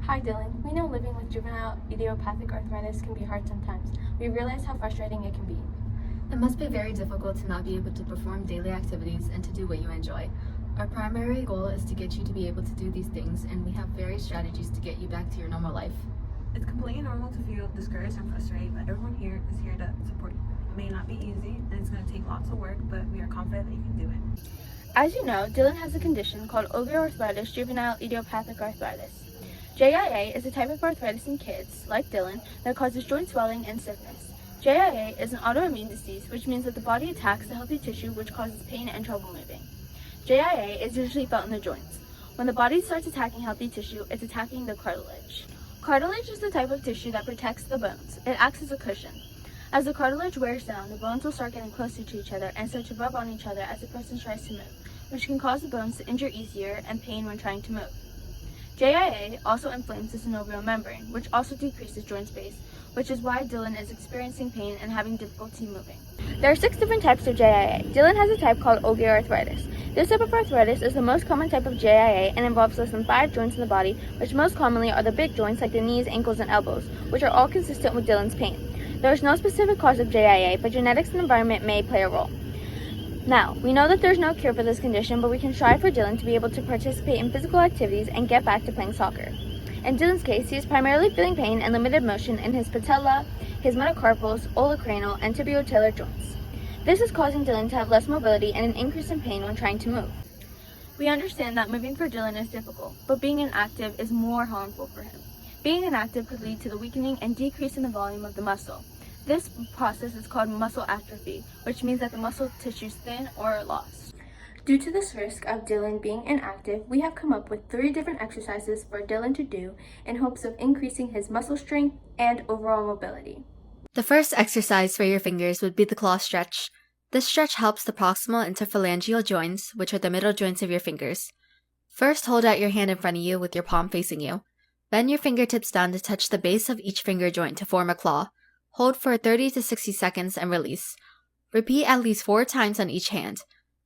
Hi Dylan, we know living with juvenile idiopathic arthritis can be hard sometimes. We realize how frustrating it can be. It must be very difficult to not be able to perform daily activities and to do what you enjoy. Our primary goal is to get you to be able to do these things, and we have various strategies to get you back to your normal life. It's completely normal to feel discouraged and frustrated, but everyone here is here to support you. It may not be easy, and it's going to take lots of work, but we are confident that you can do it. As you know, Dylan has a condition called osteoarthritis juvenile idiopathic arthritis. JIA is a type of arthritis in kids, like Dylan, that causes joint swelling and stiffness. JIA is an autoimmune disease, which means that the body attacks the healthy tissue, which causes pain and trouble moving. JIA is usually felt in the joints. When the body starts attacking healthy tissue, it's attacking the cartilage. Cartilage is the type of tissue that protects the bones. It acts as a cushion. As the cartilage wears down, the bones will start getting closer to each other and start to rub on each other as the person tries to move, which can cause the bones to injure easier and pain when trying to move. JIA also inflames the synovial membrane, which also decreases joint space, which is why Dylan is experiencing pain and having difficulty moving. There are 6 different types of JIA. Dylan has a type called osteoarthritis. This type of arthritis is the most common type of JIA and involves less than 5 joints in the body, which most commonly are the big joints like the knees, ankles, and elbows, which are all consistent with Dylan's pain. There is no specific cause of JIA, but genetics and environment may play a role. Now, we know that there's no cure for this condition, but we can strive for Dylan to be able to participate in physical activities and get back to playing soccer. In Dylan's case, he is primarily feeling pain and limited motion in his patella, his metacarpals, olecraneal, and tibio-talar joints. This is causing Dylan to have less mobility and an increase in pain when trying to move. We understand that moving for Dylan is difficult, but being inactive is more harmful for him. Being inactive could lead to the weakening and decrease in the volume of the muscle. This process is called muscle atrophy, which means that the muscle tissues thin or are lost. Due to this risk of Dylan being inactive, we have come up with 3 different exercises for Dylan to do in hopes of increasing his muscle strength and overall mobility. The first exercise for your fingers would be the claw stretch. This stretch helps the proximal interphalangeal joints, which are the middle joints of your fingers. First, hold out your hand in front of you with your palm facing you. Bend your fingertips down to touch the base of each finger joint to form a claw. Hold for 30 to 60 seconds and release. Repeat at least 4 times on each hand.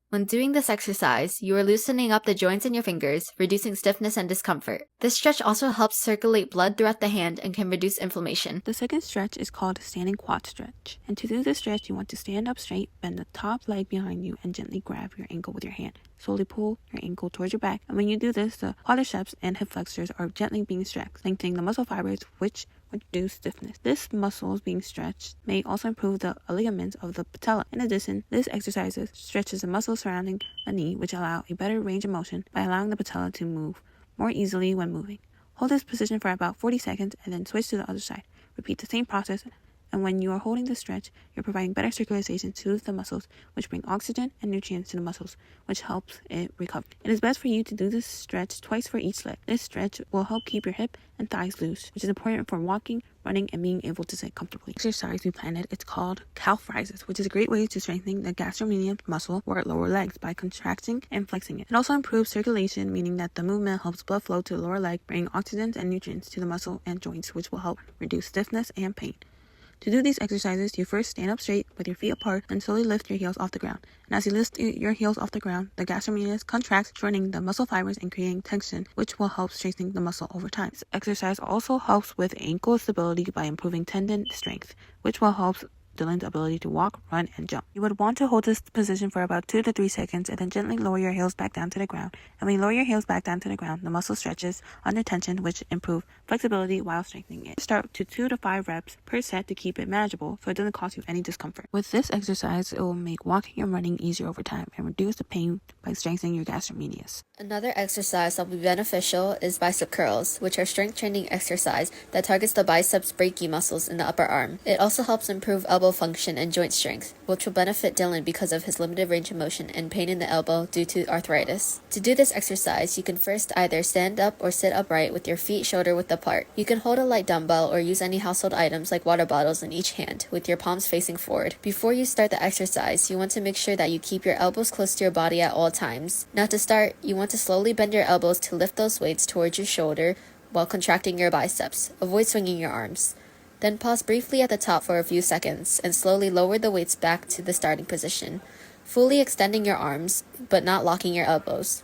When doing this exercise, you are loosening up the joints in your fingers, reducing stiffness and discomfort. This stretch also helps circulate blood throughout the hand and can reduce inflammation. The second stretch is called standing quad stretch. And to do this stretch, you want to stand up straight, bend the top leg behind you, and gently grab your ankle with your hand. Slowly pull your ankle towards your back. And when you do this, the quadriceps and hip flexors are gently being stretched, lengthening the muscle fibers, which would reduce stiffness. This muscles being stretched may also improve the ligaments of the patella. In addition, this exercise stretches the muscles surrounding the knee, which allow a better range of motion by allowing the patella to move more easily when moving. Hold this position for about 40 seconds and then switch to the other side. Repeat the same process, and when you are holding the stretch, you're providing better circulation to the muscles, which bring oxygen and nutrients to the muscles, which helps it recover. It is best for you to do this stretch twice for each leg. This stretch will help keep your hip and thighs loose, which is important for walking, running, and being able to sit comfortably. The exercise we planned it's called calf rises, which is a great way to strengthen the gastrocnemius muscle or lower legs by contracting and flexing it. It also improves circulation, meaning that the movement helps blood flow to the lower leg, bringing oxygen and nutrients to the muscle and joints, which will help reduce stiffness and pain. To do these exercises, you first stand up straight with your feet apart and slowly lift your heels off the ground. And as you lift your heels off the ground, the gastrocnemius contracts, shortening the muscle fibers and creating tension, which will help strengthen the muscle over time. This exercise also helps with ankle stability by improving tendon strength, which will help Dylan's ability to walk, run, and jump. You would want to hold this position for about 2 to 3 seconds and then gently lower your heels back down to the ground. And when you lower your heels back down to the ground, the muscle stretches under tension, which improve flexibility while strengthening it. Start to 2 to 5 reps per set to keep it manageable so it doesn't cause you any discomfort. With this exercise, it will make walking and running easier over time and reduce the pain by strengthening your gastrocnemius. Another exercise that will be beneficial is bicep curls, which are strength training exercise that targets the biceps brachii muscles in the upper arm. It also helps improve elbow function and joint strength, which will benefit Dylan because of his limited range of motion and pain in the elbow due to arthritis. To do this exercise, you can first either stand up or sit upright with your feet shoulder width apart. You can hold a light dumbbell or use any household items like water bottles in each hand with your palms facing forward. Before you start the exercise, you want to make sure that you keep your elbows close to your body at all times. Now to start, you want to slowly bend your elbows to lift those weights towards your shoulder while contracting your biceps. Avoid swinging your arms. Then pause briefly at the top for a few seconds and slowly lower the weights back to the starting position, fully extending your arms but not locking your elbows.